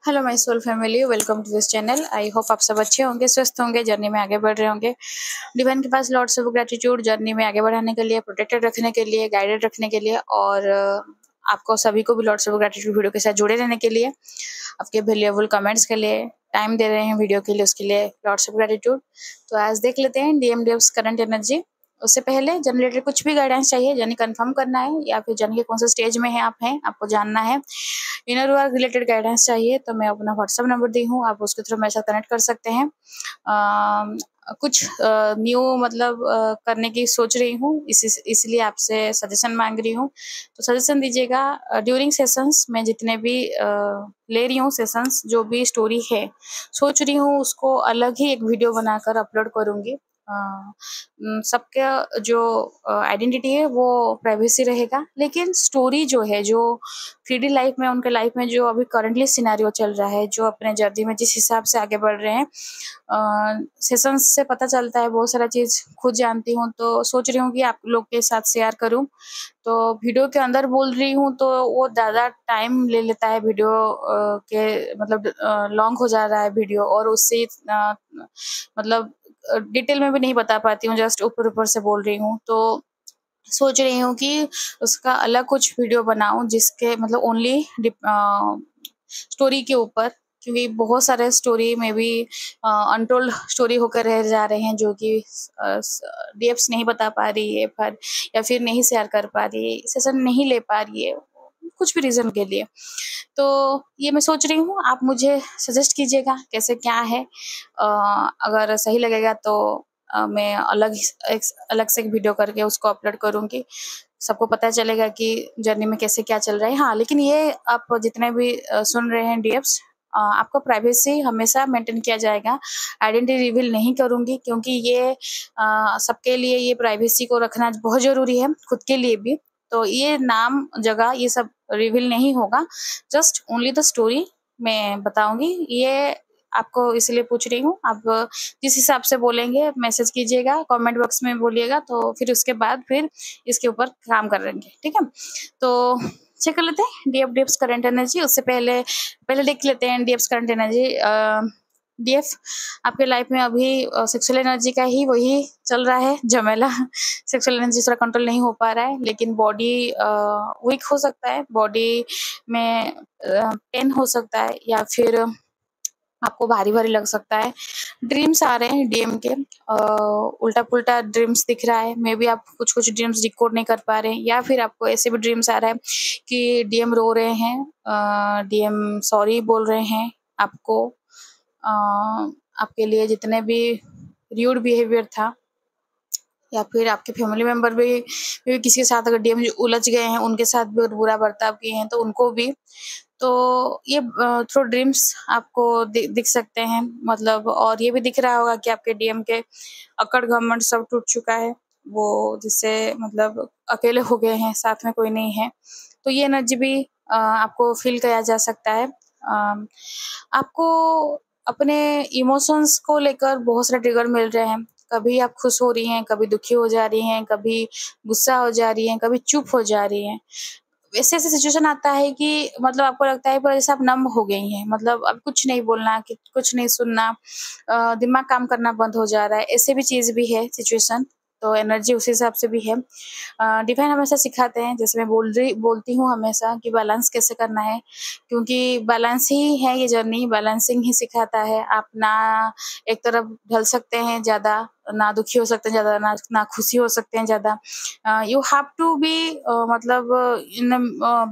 Hello my soul family, welcome to this channel. I hope आप सब अच्छे होंगे, स्वस्थ होंगे, जर्नी में आगे बढ़ रहे होंगे। डिवाइन के पास लॉट्स ऑफ ग्रेटिट्यूड, जर्नी में आगे बढ़ाने के लिए, प्रोटेक्टेड रखने के लिए, गाइडेड रखने के लिए और आपको सभी को भी लॉट्स ऑफ ग्रेटिट्यूड वीडियो के साथ जुड़े रहने के लिए, आपके वैल्यूएबल कमेंट्स के लिए, टाइम दे रहे हैं वीडियो के लिए, उसके लिए लॉट्स ऑफ ग्रेटिट्यूड। तो आज देख लेते हैं डीएमडीएफ्स करंट एनर्जी। उससे पहले जर्नी रिलेटेड कुछ भी गाइडेंस चाहिए, जर्नी कंफर्म करना है या फिर जर्नी के कौन से स्टेज में है आपको जानना है, इनर वर्क रिलेटेड गाइडेंस चाहिए, तो मैं अपना व्हाट्सएप नंबर दी हूँ, आप उसके थ्रू मेरे साथ कनेक्ट कर सकते हैं। कुछ न्यू मतलब करने की सोच रही हूँ, इसलिए आपसे सजेशन मांग रही हूँ, तो सजेशन दीजिएगा। ड्यूरिंग सेशंस मैं जितने भी ले रही हूँ सेशंस, जो भी स्टोरी है सोच रही हूँ उसको अलग ही एक वीडियो बनाकर अपलोड करूँगी। सबका जो आइडेंटिटी है वो प्राइवेसी रहेगा, लेकिन स्टोरी जो है, जो 3D लाइफ में, उनके लाइफ में जो अभी करंटली सिनेरियो चल रहा है, जो अपने जर्नी में जिस हिसाब से आगे बढ़ रहे हैं, सेशंस से पता चलता है बहुत सारा चीज़ खुद जानती हूँ, तो सोच रही हूँ कि आप लोग के साथ शेयर करूँ। तो वीडियो के अंदर बोल रही हूँ तो वो ज़्यादा टाइम ले लेता है, वीडियो के मतलब लॉन्ग हो जा रहा है वीडियो, और उससे मतलब डिटेल में भी नहीं बता पाती हूँ, जस्ट ऊपर-ऊपर से बोल रही हूँ। तो सोच रही हूँ कि उसका अलग कुछ वीडियो बनाऊँ, जिसके मतलब ओनली स्टोरी के ऊपर, क्योंकि बहुत सारे स्टोरी में भी अनटोल्ड स्टोरी होकर रह जा रहे हैं, जो कि डीएफ्स नहीं बता पा रही है पर, या फिर नहीं शेयर कर पा रही है, सेशन नहीं ले पा रही है, कुछ भी रीज़न के लिए। तो ये मैं सोच रही हूँ, आप मुझे सजेस्ट कीजिएगा कैसे क्या है। अगर सही लगेगा तो मैं अलग से एक वीडियो करके उसको अपलोड करूँगी, सबको पता चलेगा कि जर्नी में कैसे क्या चल रहा है। हाँ, लेकिन ये आप जितने भी सुन रहे हैं डीएफ्स, आपका प्राइवेसी हमेशा मेंटेन किया जाएगा। आइडेंटिटी रिवील नहीं करूँगी, क्योंकि ये सबके लिए ये प्राइवेसी को रखना बहुत ज़रूरी है, खुद के लिए भी। तो ये नाम, जगह, ये सब रिवील नहीं होगा, जस्ट ओनली द स्टोरी मैं बताऊँगी। ये आपको इसलिए पूछ रही हूँ, आप जिस हिसाब से बोलेंगे मैसेज कीजिएगा, कमेंट बॉक्स में बोलिएगा, तो फिर उसके बाद फिर इसके ऊपर काम करेंगे, ठीक है? तो चेक कर लेते हैं डीएफ्स करंट एनर्जी। उससे पहले पहले देख लेते हैं डीएफ्स करंट एनर्जी। डीएफ आपके लाइफ में अभी सेक्सुअल एनर्जी का ही वही चल रहा है झमेला। सेक्सुअल एनर्जी थोड़ा कंट्रोल नहीं हो पा रहा है, लेकिन बॉडी वीक हो सकता है, बॉडी में पेन हो सकता है, या फिर आपको भारी-भारी लग सकता है। ड्रीम्स आ रहे हैं डीएम के, उल्टा-पुल्टा ड्रीम्स दिख रहा है, मेबी आप कुछ-कुछ ड्रीम्स डिकोड नहीं कर पा रहे हैं, या फिर आपको ऐसे भी ड्रीम्स आ रहा है कि डीएम रो रहे हैं, डीएम सॉरी बोल रहे हैं आपको, आपके लिए जितने भी र्यूड बिहेवियर था, या फिर आपके फैमिली मेंबर भी किसी के साथ अगर डीएम उलझ गए हैं, उनके साथ भी बुरा बर्ताव किए हैं, तो उनको भी। तो ये थ्रू ड्रीम्स आपको दिख सकते हैं, मतलब, और ये भी दिख रहा होगा कि आपके डीएम के अकड़ घमंड सब टूट चुका है, वो जिससे मतलब अकेले हो गए हैं, साथ में कोई नहीं है। तो ये एनर्जी भी आपको फील किया जा सकता है। आपको अपने इमोशंस को लेकर बहुत सारे ट्रिगर मिल रहे हैं, कभी आप खुश हो रही हैं, कभी दुखी हो जा रही हैं, कभी गुस्सा हो जा रही हैं, कभी चुप हो जा रही हैं। ऐसे-ऐसे सिचुएशन आता है कि मतलब आपको लगता है पूरा जैसे आप नम हो गई हैं, मतलब अब कुछ नहीं बोलना, कि कुछ नहीं सुनना, दिमाग काम करना बंद हो जा रहा है, ऐसे भी चीज़ भी है सिचुएशन, तो एनर्जी उस हिसाब से भी है। डिवाइन हमेशा सिखाते हैं, जैसे मैं बोलती हूँ हमेशा, कि बैलेंस कैसे करना है, क्योंकि बैलेंस ही है ये जर्नी, बैलेंसिंग ही सिखाता है। आप ना एक तरफ ढल सकते हैं ज़्यादा, ना दुखी हो सकते हैं ज़्यादा, ना खुशी हो सकते हैं ज़्यादा। यू हैव टू बी मतलब इन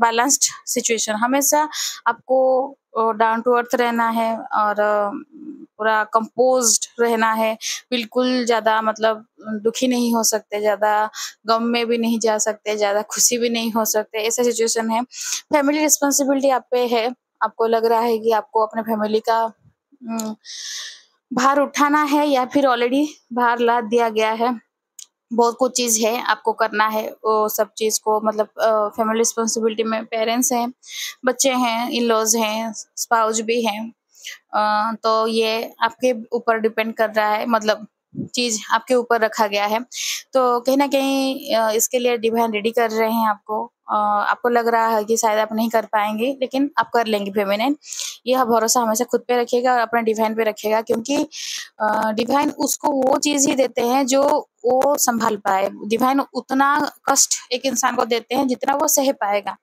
बैलेंस्ड सिचुएशन। हमेशा आपको डाउन टू अर्थ रहना है, और पूरा कंपोज्ड रहना है, बिल्कुल ज़्यादा मतलब दुखी नहीं हो सकते, ज़्यादा गम में भी नहीं जा सकते, ज़्यादा खुशी भी नहीं हो सकते, ऐसा सिचुएशन है। फैमिली रिस्पॉन्सिबिलिटी आप पे है, आपको लग रहा है कि आपको अपने फैमिली का भार उठाना है, या फिर ऑलरेडी भार लाद दिया गया है। बहुत कुछ चीज़ है आपको करना है, वो सब चीज़ को मतलब फैमिली रिस्पॉन्सिबिलिटी में पेरेंट्स हैं, बच्चे हैं, इन-लॉज़ हैं, स्पाउस भी हैं। तो ये आपके ऊपर डिपेंड कर रहा है, मतलब चीज़ आपके ऊपर रखा गया है। तो कहीं न कहीं इसके लिए डिवाइन रेडी कर रहे हैं आपको, आपको लग रहा है कि शायद आप नहीं कर पाएँगे, लेकिन आप कर लेंगे फेमिनिन। यह भरोसा हमेशा खुद पे रखिएगा और अपने डिवाइन पे रखिएगा, क्योंकि डिवाइन उसको वो चीज़ ही देते हैं जो वो सँभाल पाए। डिवाइन उतना कष्ट एक इंसान को देते हैं जितना वो सह पाएगा।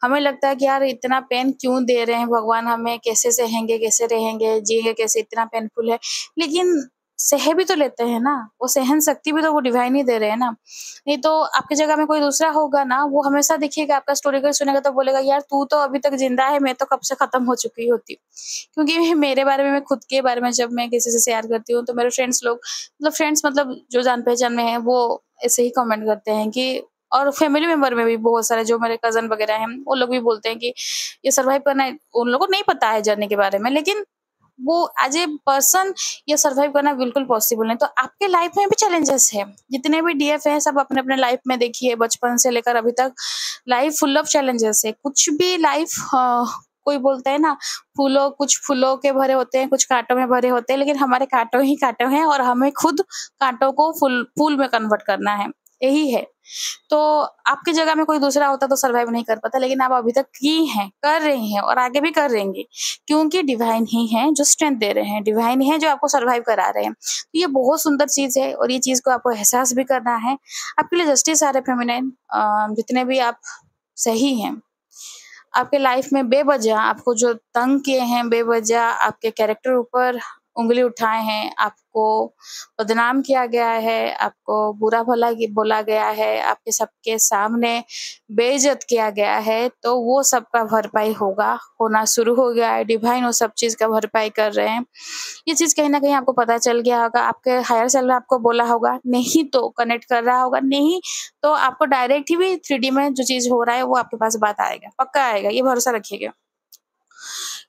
हमें लगता है कि यार इतना पेन क्यों दे रहे हैं भगवान हमें, कैसे सहेंगे, कैसे रहेंगे, जिएँगे कैसे, इतना पेनफुल है। लेकिन सह भी तो लेते हैं ना, वो सहन शक्ति भी तो वो डिवाइन ही दे रहे हैं ना। नहीं तो आपकी जगह में कोई दूसरा होगा ना, वो हमेशा देखिएगा आपका स्टोरी को सुनेगा तो बोलेगा यार तू तो अभी तक ज़िंदा है, मैं तो कब से खत्म हो चुकी होती। क्योंकि मेरे बारे में, मैं खुद के बारे में जब मैं किसी से शेयर करती हूँ तो मेरे फ्रेंड्स लोग, फ्रेंड्स मतलब जो जान-पहचान में हैं, वो ऐसे ही कमेंट करते हैं कि, और फैमिली मेंबर में भी बहुत सारे जो मेरे कज़न वगैरह हैं, वो लोग भी बोलते हैं कि ये सर्वाइव करना है, उन लोगों को नहीं पता है जर्नी के बारे में, लेकिन वो एज़ ए पर्सन ये सर्वाइव करना बिल्कुल पॉसिबल नहीं। तो आपके लाइफ में भी चैलेंजेस हैं। जितने भी डीएफ हैं सब अपने-अपने लाइफ में देखिए, बचपन से लेकर अभी तक लाइफ फुल ऑफ चैलेंजेस है। कुछ भी लाइफ कोई बोलता है ना, कुछ फूलों के भरे होते हैं, कुछ काँटों में भरे होते हैं, लेकिन हमारे काँटों ही काँटों हैं और हमें खुद काँटों को फूल में कन्वर्ट करना है, यही है। तो आपकी जगह में कोई दूसरा होता तो सर्वाइव नहीं कर पाता, लेकिन आप अभी तक की हैं, कर रही हैं और आगे भी कर रहेंगी, क्योंकि डिवाइन ही हैं जो स्ट्रेंथ दे रहे हैं, डिवाइन ही हैं जो आपको सर्वाइव करा रहे हैं। तो ये बहुत सुंदर चीज़ है और ये चीज़ को आपको एहसास भी करना है। आपके लिए जस्टिस आ रहे फेमिनाइन, जितने भी आप सही हैं। आपके लाइफ में बेवजह आपको जो तंग किए हैं, बेवजह आपके कैरेक्टर ऊपर उँगली उठाए हैं, आपको बदनाम किया गया है, आपको बुरा-भला बोला गया है, आपके सबके सामने बेइज़्ज़त किया गया है, तो वो सब का भरपाई होना शुरू हो गया है। डिवाइन वो सब चीज़ का भरपाई कर रहे हैं। ये चीज़ कहीं न कहीं आपको पता चल गया होगा, आपके हायर सेल्फ ने आपको बोला होगा, नहीं तो कनेक्ट कर रहा होगा, नहीं तो आपको डायरेक्ट ही भी 3D में जो चीज़ हो रहा है वो आपके पास बात आएगा, पक्का आएगा, ये भरोसा रखिएगा।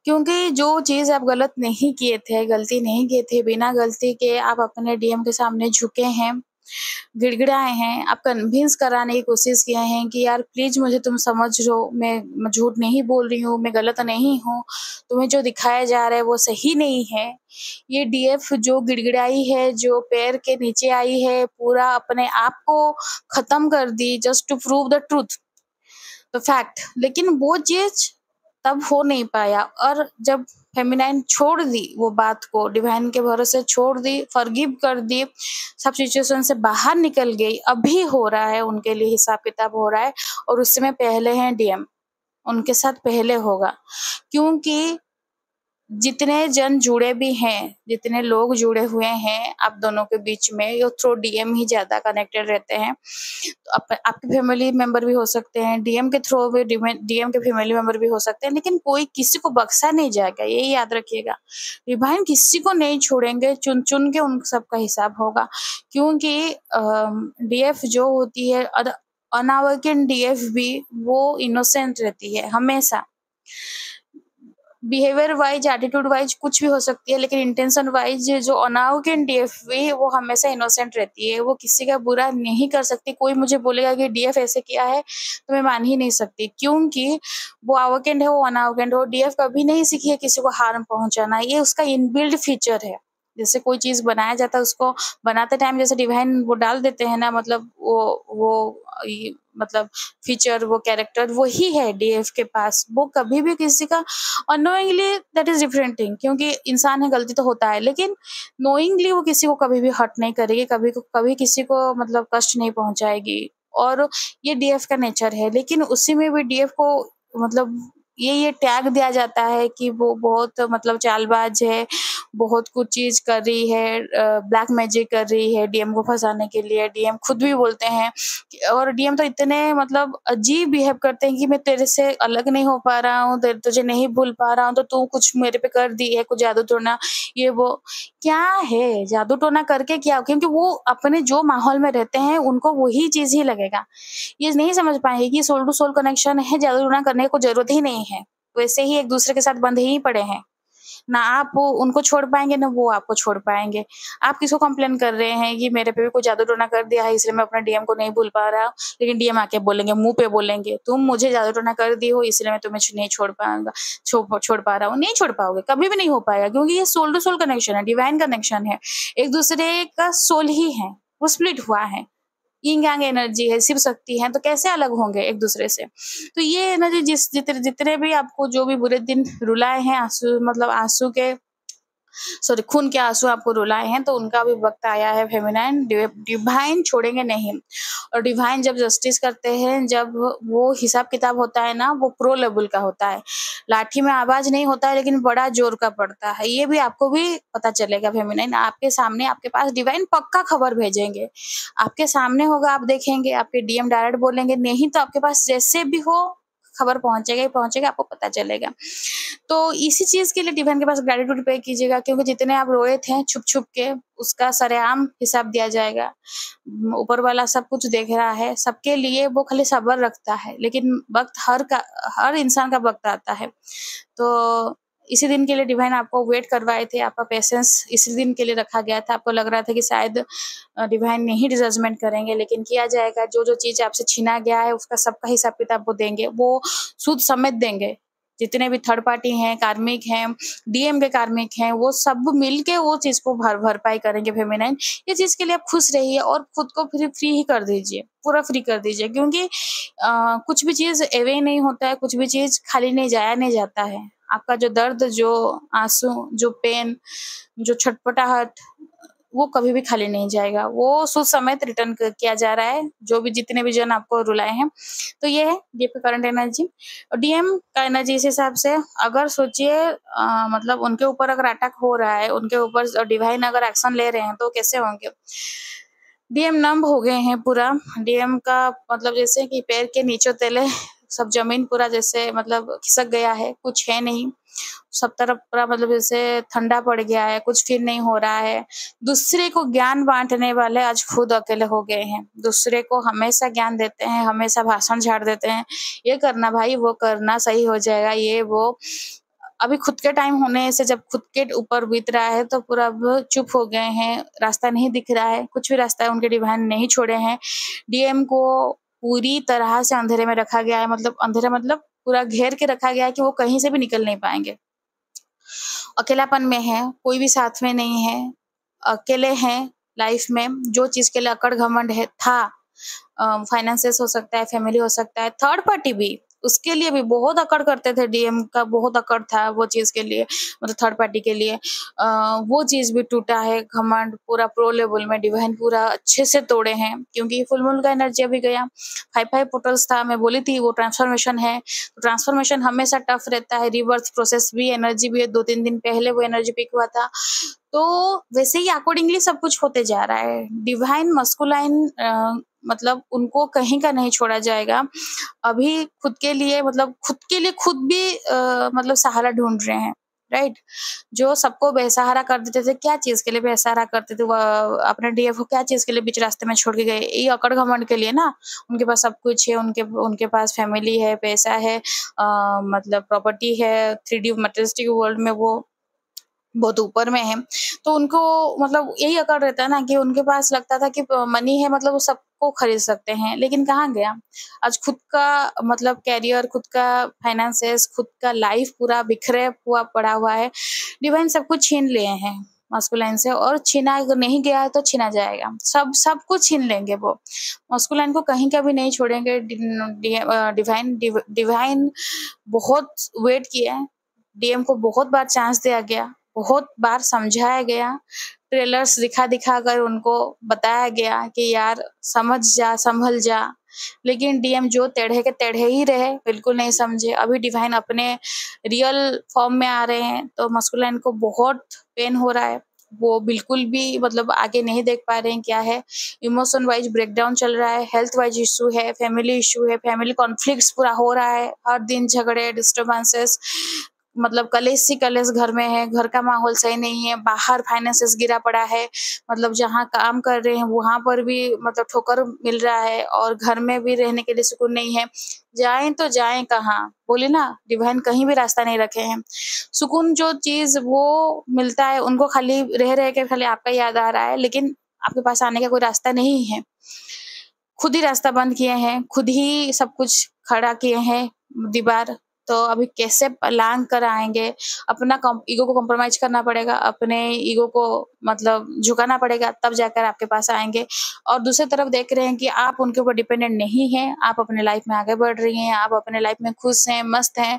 क्योंकि जो चीज़ आप गलत नहीं किए थे, गलती नहीं किए थे, बिना गलती के आप अपने डीएम के सामने झुके हैं, गिड़गिड़ाए हैं, आप कन्विंस कराने की कोशिश किए हैं कि यार प्लीज़ मुझे तुम समझ लो, मैं झूठ नहीं बोल रही हूँ, मैं गलत नहीं हूँ, तुम्हें जो दिखाया जा रहा है वो सही नहीं है। ये डीएफ जो गिड़गिड़ाई है, जो पैर के नीचे आई है, पूरा अपने आप को ख़त्म कर दी just to prove the truth, the fact, लेकिन वो चीज़ तब हो नहीं पाया। और जब फेमिनाइन छोड़ दी वो बात को, डिवाइन के भरोसे छोड़ दी, फॉरगिव कर दी, सब सिचुएशन से बाहर निकल गई, अभी हो रहा है उनके लिए हिसाब-किताब हो रहा है और उस समय पहले हैं डीएम, उनके साथ पहले होगा। क्योंकि जितने जन जुड़े भी हैं, जितने लोग जुड़े हुए हैं आप दोनों के बीच में, ये थ्रू डीएम ही ज़्यादा कनेक्टेड रहते हैं। तो आपके फैमिली मेंबर भी हो सकते हैं, डीएम के थ्रू भी डीएम के फैमिली मेंबर भी हो सकते हैं, लेकिन कोई किसी को बख्शा नहीं जाएगा, यही याद रखिएगा। डिवाइन किसी को नहीं छोड़ेंगे, चुन-चुन के उन सबका हिसाब होगा, क्योंकि डीएफ जो होती है, अनावकिन डीएफ भी वो इनोसेंट रहती है हमेशा। बिहेवियर वाइज़, एटीट्यूड वाइज़ कुछ भी हो सकती है, लेकिन इंटेंशन वाइज़ जो अनावकिन डीएफ वो हमेशा इनोसेंट रहती है, वो किसी का बुरा नहीं कर सकती। कोई मुझे बोलेगा कि डीएफ ऐसे किया है, तो मैं मान ही नहीं सकती, क्योंकि वो अवकेंड है, वो अनावकेंड है, वो डीएफ कभी नहीं सीखी है किसी को हार्म पहुँचाना, ये उसका इनबिल्ट फीचर है। जैसे कोई चीज़ बनाया जाता है, उसको बनाते टाइम जैसे डिवाइन वो डाल देते हैं ना, मतलब वो ये मतलब फीचर, वो कैरेक्टर वही है डीएफ के पास। वो कभी भी किसी का unknowingly, that is different thing, क्योंकि इंसान है, गलती तो होता है, लेकिन नोइंगली वो किसी को कभी भी हर्ट नहीं करेगी, कभी किसी को मतलब कष्ट नहीं पहुँचाएगी, और ये डीएफ का नेचर है। लेकिन उसी में भी डीएफ को मतलब ये टैग दिया जाता है कि वो बहुत मतलब चालबाज़ है, बहुत कुछ चीज़ कर रही है, ब्लैक मैजिक कर रही है डीएम को फँसाने के लिए। डीएम खुद भी बोलते हैं और डीएम तो इतने मतलब अजीब बिहेव करते हैं कि मैं तेरे से अलग नहीं हो पा रहा हूँ, तुझे नहीं भूल पा रहा हूँ, तो तू कुछ मेरे पे कर दी है, कुछ जादू-टोना, ये वो। क्या है जादू-टोना करके क्या? क्योंकि वो अपने जो माहौल में रहते हैं, उनको वही चीज़ ही लगेगा। ये नहीं समझ पाएँगे कि सोल टू सोल कनेक्शन है, जादू-टोना करने की ज़रूरत ही नहीं है। वैसे ही एक-दूसरे के साथ बंधे ही पड़े हैं। ना आप वो उनको छोड़ पाएँगे, ना वो आपको छोड़ पाएँगे। आप किसको कंप्लेन कर रहे हैं कि मेरे पे भी कोई जादू-टोना कर दिया है, इसलिए मैं अपने डीएम को नहीं भूल पा रहा हूँ, लेकिन डीएम आके बोलेंगे, मुँह पे बोलेंगे, तुम मुझे जादू-टोना कर दी हो, इसलिए मैं तुम्हें नहीं छोड़ पाऊँगा, छोड़ पा रहा हूँ। नहीं छोड़ पाओगे, कभी भी नहीं हो पाएगा, क्योंकि ये सोल टू सोल कनेक्शन है, डिवाइन कनेक्शन है। एक-दूसरे का सोल ही है, वो स्प्लिट हुआ है। यिंग यांग एनर्जी है, शिव शक्ति है, तो कैसे अलग होंगे एक दूसरे से। तो ये एनर्जी जितने जितने भी आपको जो भी बुरे दिन रुलाए हैं, आंसू मतलब आंसू के सॉरी खून के आंसू आपको रुलाए हैं, तो उनका भी वक्त आया है फेमिनाइन। डिवाइन छोड़ेंगे नहीं, और डिवाइन जब जस्टिस करते हैं, जब वो हिसाब किताब होता है ना, वो प्रो लेवल का होता है। लाठी में आवाज नहीं होता है, लेकिन बड़ा जोर का पड़ता है। ये भी आपको भी पता चलेगा फेमिनाइन। आपके सामने आपके पास डिवाइन पक्का खबर भेजेंगे, आपके सामने होगा, आप देखेंगे, आपके डीएम डायरेक्ट बोलेंगे, नहीं तो आपके पास जैसे भी हो खबर पहुंचेगा ही पहुंचेगा, आपको पता चलेगा। तो इसी चीज के लिए डिवाइन के पास ग्रेटिट्यूड पे कीजिएगा, क्योंकि जितने आप रोए थे छुप छुप के, उसका सरेआम हिसाब दिया जाएगा। ऊपर वाला सब कुछ देख रहा है, सबके लिए वो खाली सब्र रखता है, लेकिन वक्त हर इंसान का वक्त आता है। तो इसी दिन के लिए डिवाइन आपको वेट करवाए थे, आपका पेशेंस इसी दिन के लिए रखा गया था। आपको लग रहा था कि शायद डिवाइन नहीं जजमेंट करेंगे, लेकिन किया जाएगा। जो जो चीज आपसे छीना गया है, उसका सबका हिसाब किताब वो देंगे, वो सूद समेत देंगे। जितने भी थर्ड पार्टी हैं, कार्मिक हैं, डीएम के कार्मिक हैं, वो सब मिलके वो चीज को भरपाई करेंगे फेमिनाइन। ये चीज के लिए आप खुश रहिए और खुद को फ्री ही कर दीजिए, पूरा फ्री कर दीजिए, क्योंकि कुछ भी चीज एवे नहीं होता है, कुछ भी चीज खाली नहीं जाया नहीं जाता है। आपका जो दर्द, जो आंसू, जो पेन, जो छटपटाहट, वो कभी भी खाली नहीं जाएगा। वो सुद समेत रिटर्न किया जा रहा है, जो भी जितने भी जन आपको रुलाए हैं। तो ये है डीएम का करंट एनर्जी। और डीएम का एनर्जी इस हिसाब से, अगर सोचिए मतलब उनके ऊपर अगर अटैक हो रहा है, उनके ऊपर डिवाइन अगर एक्शन ले रहे हैं, तो कैसे होंगे। डीएम नंब हो गए हैं पूरा। डीएम का मतलब जैसे कि पैर के नीचे तले सब जमीन पूरा जैसे मतलब खिसक गया है, कुछ है नहीं। सब तरफ पूरा मतलब जैसे ठंडा पड़ गया है, कुछ फील नहीं हो रहा है। दूसरे को ज्ञान बांटने वाले आज खुद अकेले हो गए हैं। दूसरे को हमेशा ज्ञान देते हैं, हमेशा भाषण झाड़ देते हैं, ये करना भाई, वो करना, सही हो जाएगा, ये वो। अभी खुद के टाइम होने से, जब खुद के ऊपर बीत रहा है, तो पूरा अब चुप हो गए हैं। रास्ता नहीं दिख रहा है, कुछ भी रास्ता उनके डिवाइन नहीं छोड़े हैं। डीएम को पूरी तरह से अंधेरे में रखा गया है, मतलब अंधेरा मतलब पूरा घेर के रखा गया है कि वो कहीं से भी निकल नहीं पाएंगे। अकेलापन में है, कोई भी साथ में नहीं है, अकेले हैं लाइफ में। जो चीज के लिए अकड़ घमंड है था, फाइनेंसेस हो सकता है, फैमिली हो सकता है, थर्ड पार्टी भी, उसके लिए भी बहुत अकड़ करते थे। डीएम का बहुत अकड़ था वो चीज के लिए, मतलब थर्ड पार्टी के लिए। वो चीज भी टूटा है, घमंड पूरा प्रो लेवल में डिवाइन पूरा अच्छे से तोड़े हैं, क्योंकि फुल मून का एनर्जी अभी गया। 5 पोर्टल्स था, मैं बोली थी वो ट्रांसफॉर्मेशन है। तो ट्रांसफॉर्मेशन हमेशा टफ रहता है, रिवर्स प्रोसेस भी, एनर्जी भी। 2-3 दिन पहले वो एनर्जी पिक हुआ था, तो वैसे ही अकॉर्डिंगली सब कुछ होते जा रहा है। डिवाइन मस्कुलाइन मतलब उनको कहीं का नहीं छोड़ा जाएगा। अभी खुद के लिए मतलब खुद भी मतलब सहारा ढूंढ रहे हैं, राइट। जो सबको बेसहारा कर देते थे, क्या चीज के लिए बेसहारा करते थे, वो अपने डीएफ को क्या चीज के लिए बीच रास्ते में छोड़ के गए, ये अकड़ घमंड के लिए ना। उनके पास सब कुछ है, उनके पास फैमिली है, पैसा है, मतलब प्रॉपर्टी है, 3D मटेरियलिस्टिक वर्ल्ड में वो बहुत ऊपर में है। तो उनको मतलब यही अकड़ रहता है ना, कि उनके पास लगता था कि मनी है, मतलब वो सबको खरीद सकते हैं, लेकिन कहाँ गया। आज खुद का मतलब कैरियर, खुद का फाइनेंसेस, खुद का लाइफ पूरा बिखरे हुआ पड़ा हुआ है। डिवाइन सब कुछ छीन लिए हैं मस्कुलाइन से, और छीना अगर नहीं गया है तो छीना जाएगा। सब कुछ छीन लेंगे वो। मस्कुलाइन को कहीं का भी नहीं छोड़ेंगे। डिवाइन बहुत वेट किया है, डीएम को बहुत बार चांस दिया गया, बहुत बार समझाया गया, ट्रेलर्स दिखा कर उनको बताया गया कि यार समझ जा, संभल जा, लेकिन डीएम जो टेढ़े के टेढ़े ही रहे, बिल्कुल नहीं समझे। अभी डिवाइन अपने रियल फॉर्म में आ रहे हैं, तो मस्कुलाइन को बहुत पेन हो रहा है। वो बिल्कुल भी मतलब आगे नहीं देख पा रहे हैं क्या है। इमोशन वाइज ब्रेकडाउन चल रहा है, हेल्थ वाइज इशू है, फैमिली इशू है, फैमिली कॉन्फ्लिक्ट्स पूरा हो रहा है, हर दिन झगड़े, डिस्टर्बेंसेस, मतलब कलेश ही कलेश घर में है। घर का माहौल सही नहीं है, बाहर फाइनेंसेस गिरा पड़ा है, मतलब जहाँ काम कर रहे हैं वहां पर भी मतलब ठोकर मिल रहा है, और घर में भी रहने के लिए सुकून नहीं है। जाएं तो जाएं कहाँ, बोले ना, डिवाइन कहीं भी रास्ता नहीं रखे हैं। सुकून जो चीज वो मिलता है उनको, खाली रह रह के खाली आपका याद आ रहा है, लेकिन आपके पास आने का कोई रास्ता नहीं है। खुद ही रास्ता बंद किए हैं, खुद ही सब कुछ खड़ा किए हैं, दीवार तो अभी कैसे लांग कर आएँगे? अपना ईगो को कॉम्प्रोमाइज़ करना पड़ेगा, अपने ईगो को मतलब झुकाना पड़ेगा, तब जाकर आपके पास आएँगे। और दूसरी तरफ देख रहे हैं कि आप उनके ऊपर डिपेंडेंट नहीं हैं, आप अपने लाइफ़ में आगे बढ़ रही हैं, आप अपने लाइफ़ में खुश हैं, मस्त हैं,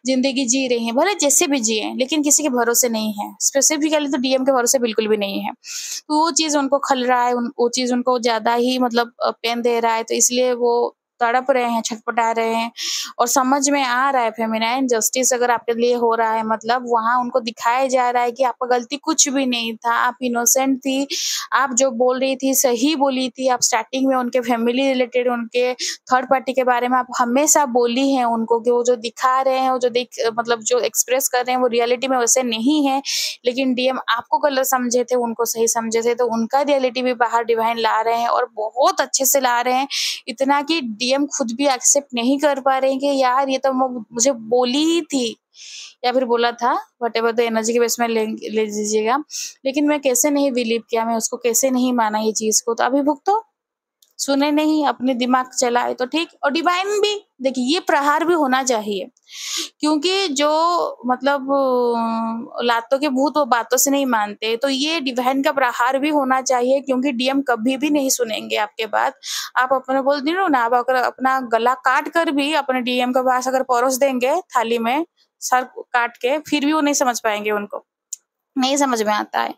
ज़िंदगी जी रही हैं, भले जैसे भी जिएँ, लेकिन किसी के भरोसे नहीं हैं। स्पेसिफ़िकली तो डीएम के भरोसे बिल्कुल भी नहीं है। तो वो चीज़ उनको खल रहा है, वो चीज़ उनको ज़्यादा ही मतलब पेन दे रहा है, तो इसलिए वो तड़प रहे हैं, छटपटा रहे हैं। और समझ में आ रहा है फेमिनाइन जस्टिस अगर आपके लिए हो रहा है, मतलब वहाँ उनको दिखाया जा रहा है कि आपका गलती कुछ भी नहीं था, आप इनोसेंट थी, आप जो बोल रही थी सही बोली थी, आप स्टार्टिंग में उनके फैमिली रिलेटेड, उनके थर्ड पार्टी के बारे में आप हमेशा बोली हैं उनको कि वो जो दिखा रहे हैं, वो जो मतलब जो एक्सप्रेस कर रहे हैं वो रियलिटी में वैसे नहीं है। लेकिन डीएम आपको गलत समझे थे, उनको सही समझे थे, तो उनका रियलिटी भी बाहर डिवाइन ला रहे हैं और बहुत अच्छे से ला रहे हैं। इतना कि डीएम खुद भी एक्सेप्ट नहीं कर पा रहे हैं कि यार ये तो मुझे बोली ही थी या फिर बोला था, व्हाटएवर द एनर्जी के बेस में ले ले लीजिएगा। लेकिन मैं कैसे नहीं बिलीव किया, मैं उसको कैसे नहीं माना ये चीज़ को, तो अभी भुगतो। सुने नहीं, अपने दिमाग चलाए तो ठीक। और डिवाइन भी देखिए ये प्रहार भी होना चाहिए, क्योंकि जो मतलब लातों के भूत वो बातों से नहीं मानते, तो ये डिवाइन का प्रहार भी होना चाहिए, क्योंकि डीएम कभी भी नहीं सुनेंगे आपके बात। आप अपने बोल दी ना, आप अगर अपना गला काट कर भी अपने डीएम के पास अगर परोस देंगे थाली में, सर काट के, फिर भी वो नहीं समझ पाएँगे उनको। नहीं समझ में आता है।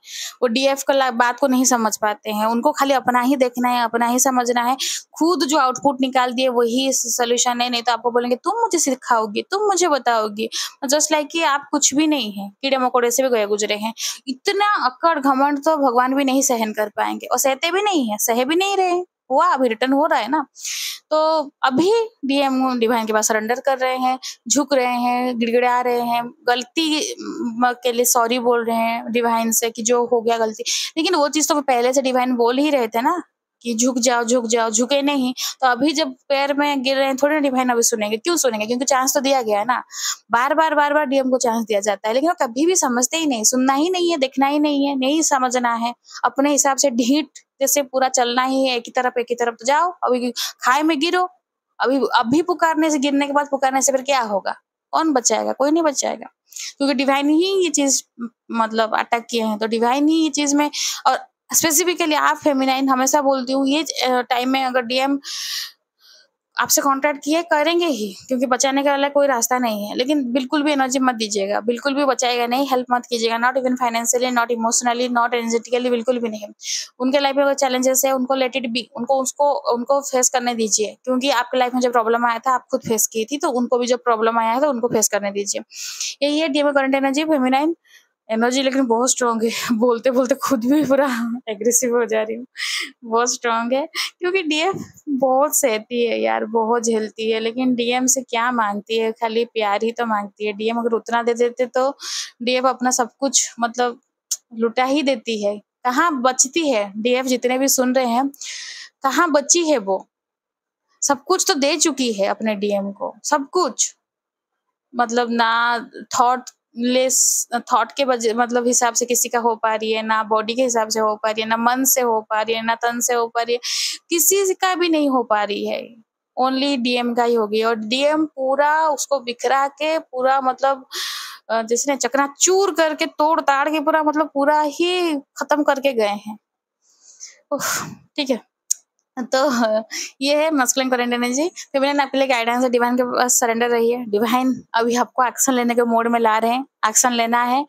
वो डीएफ का ला बात को नहीं समझ पाते हैं। उनको खाली अपना ही देखना है, अपना ही समझना है। खुद जो आउटपुट निकाल दिए वही सॉल्यूशन है, नहीं तो आपको बोलेंगे तुम मुझे सिखाओगी, तुम मुझे बताओगी। जस्ट लाइक कि आप कुछ भी नहीं हैं, कीड़े-मकोड़े से भी गए गुज़रे हैं। इतना अक्कड़ घमंड तो भगवान भी नहीं सहन कर पाएँगे और सहते भी नहीं हैं, सह भी नहीं रहे हैं। हुआ अभी रिटर्न हो रहा है ना। तो अभी डीएम डिवाइन के पास सरेंडर कर रहे हैं, झुक रहे हैं, गिड़गिड़ा रहे हैं, गलती के लिए सॉरी बोल रहे हैं डिवाइन से कि जो हो गया गलती। लेकिन वो चीज़ तो पहले से डिवाइन बोल ही रहे थे ना कि झुक जाओ, झुके नहीं। तो अभी जब पैर में गिर रहे हैं थोड़ी ना डिवाइन अभी सुनेंगे, क्यों सुनेंगे? क्योंकि चांस तो दिया गया है ना। बार-बार डीएम को चांस दिया जाता है, लेकिन वो कभी भी समझते ही नहीं, सुनना ही नहीं है, देखना ही नहीं है, नहीं समझना है। अपने हिसाब से ढीठ जैसे पूरा चलना ही है, एक ही तरफ तो जाओ, अभी खाई में गिरो। अभी पुकारने से, गिरने के बाद पुकारने से फिर क्या होगा? कौन बचाएगा? कोई नहीं बचाएगा। क्योंकि डिवाइन ही ये चीज़ मतलब अटैक किए हैं, तो डिवाइन ही ये चीज़ में। और स्पेसिफिकली आप फेमिनाइन हमेशा बोलती हूँ ये टाइम में अगर डीएम आपसे कॉन्टैक्ट किए करेंगे ही, क्योंकि बचाने का अलग कोई रास्ता नहीं है। लेकिन बिल्कुल भी एनर्जी मत दीजिएगा, बिल्कुल भी बचाएगा नहीं, हेल्प मत कीजिएगा, not even financially, not emotionally, not energetically, बिल्कुल भी नहीं। उनके लाइफ में कोई चैलेंजेस है, उनको लेट इट बी, उनको फेस करने दीजिए, क्योंकि आपकी लाइफ में जब प्रॉब्लम आया था आप खुद फेस की थी, तो उनको भी जब प्रॉब्लम आया है तो उनको फेस करने दीजिए। यही है DM current energy feminine energy, लेकिन बहुत स्ट्रॉन्ग है। बोलते-बोलते खुद भी पूरा एग्रेसिव हो जा रही हूँ। बहुत स्ट्रॉन्ग है, क्योंकि डीएम बहुत सहती है यार, बहुत झेलती है, लेकिन डीएम से क्या माँगती है, खाली प्यार ही तो माँगती है। डीएम अगर उतना दे देते तो डीएम अपना सब कुछ मतलब लुटा ही देती है। कहाँ बचती है? डीएफ जितने भी सुन रहे हैं, कहाँ बची है वो? सब कुछ तो दे चुकी है अपने डीएम को, सब कुछ। मतलब ना थॉटलेस, थॉट के मतलब हिसाब से किसी का हो पा रही है, ना बॉडी के हिसाब से हो पा रही है, ना मन से हो पा रही है, ना तन से हो पा रही है, किसी का भी नहीं हो पा रही है। ओनली डीएम का ही होगी, और डीएम पूरा उसको बिखरा के पूरा मतलब जिसने चकनाचूर करके तोड़-ताड़ के पूरा मतलब पूरा ही खत्म करके गए हैं। उफ़! ठीक है। तो ये है मस्कुलिन करंट एनर्जी। फेमिनिन आपके लिए गाइडेंस है, डिवाइन के पास सरेंडर रहिए। डिवाइन अभी आपको एक्शन लेने के मोड में ला रहे हैं। एक्शन लेना है,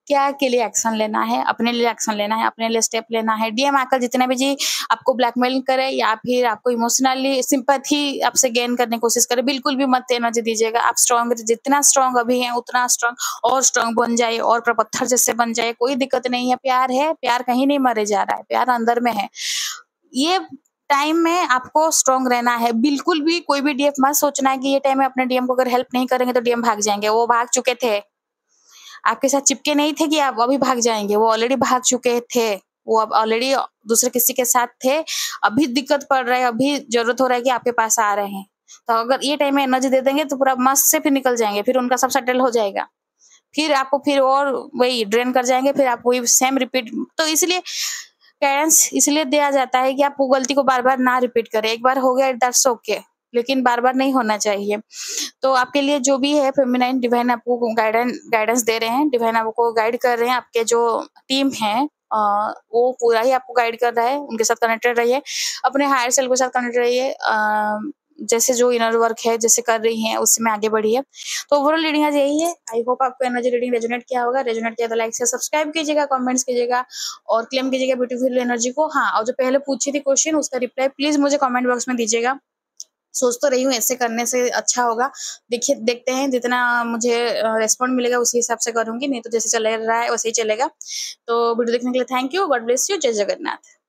क्या के लिए एक्शन लेना है? अपने लिए एक्शन लेना है, अपने लिए स्टेप लेना है। डीएम आकर जितने भी जी आपको ब्लैकमेल करे या फिर आपको इमोशनली सिम्पैथी आपसे गेन करने की कोशिश करे, बिल्कुल भी मत एनर्जी दीजिएगा। आप स्ट्रॉन्ग, जितना स्ट्रॉन्ग अभी हैं उतना स्ट्रॉन्ग और स्ट्रॉन्ग बन जाइए, और पत्थर जैसे बन जाइए, कोई दिक्कत नहीं है। प्यार है, प्यार कहीं नहीं मरे जा रहा है, प्यार अंदर में है। ये टाइम में आपको स्ट्रॉन्ग रहना है। बिल्कुल भी कोई भी डीएफ मत सोचना है कि ये टाइम में अपने डीएम को अगर हेल्प नहीं करेंगे तो डीएम भाग जाएँगे। वो भाग चुके थे। आपके साथ चिपके नहीं थे कि आप अभी भाग जाएँगे, वो ऑलरेडी भाग चुके थे। वो अब ऑलरेडी दूसरे किसी के साथ थे। अभी दिक्कत पड़ रहा है, अभी ज़रूरत हो रहा है कि आपके पास आ रहे हैं। तो अगर ये टाइम में एनर्जी दे देंगे तो पूरा मस्त से फिर निकल जाएँगे, फिर उनका सब सेटल हो जाएगा। फिर आपको फिर और वही ड्रेन कर जाएँगे, फिर आप वही सेम रिपीट। तो इसलिए गाइडेंस इसलिए दिया जाता है कि आप वो गलती को बार-बार ना रिपीट करें। एक बार हो गया दैट्स ओके। लेकिन बार-बार नहीं होना चाहिए। तो आपके लिए जो भी है फेमिनाइन डिवाइन आपको गाइडेंस दे रहे हैं, डिवाइन आपको गाइड कर रहे हैं, आपके जो टीम है वो पूरा ही आपको गाइड कर रहा है, उनके साथ कनेक्टेड रहिए, अपने हायर सेल्फ के साथ कनेक्टेड रहिए। जैसे जो इनर वर्क है, जैसे कर रही हैं, उसमें आगे बढ़िए। तो ओवरऑल रीडिंग आज यही है। आई होप आपको एनर्जी रीडिंग रेजोनेट किया होगा। रेजोनेट किया तो लाइक से सब्सक्राइब कीजिएगा, कमेंट्स कीजिएगा और क्लेम कीजिएगा ब्यूटीफुल एनर्जी को। हाँ, और जो पहले पूछी थी क्वेश्चन, उसका रिप्लाई प्लीज़ मुझे कमेंट बॉक्स में दीजिएगा। सोच तो रही हूँ ऐसे करने से अच्छा होगा। देखिए देखते हैं जितना मुझे रिस्पॉन्ड मिलेगा उसी हिसाब से करूँगी, नहीं तो जैसे चल रहा है वैसे ही चलेगा। तो वीडियो देखने के लिए thank you. God bless you. जय जगन्नाथ।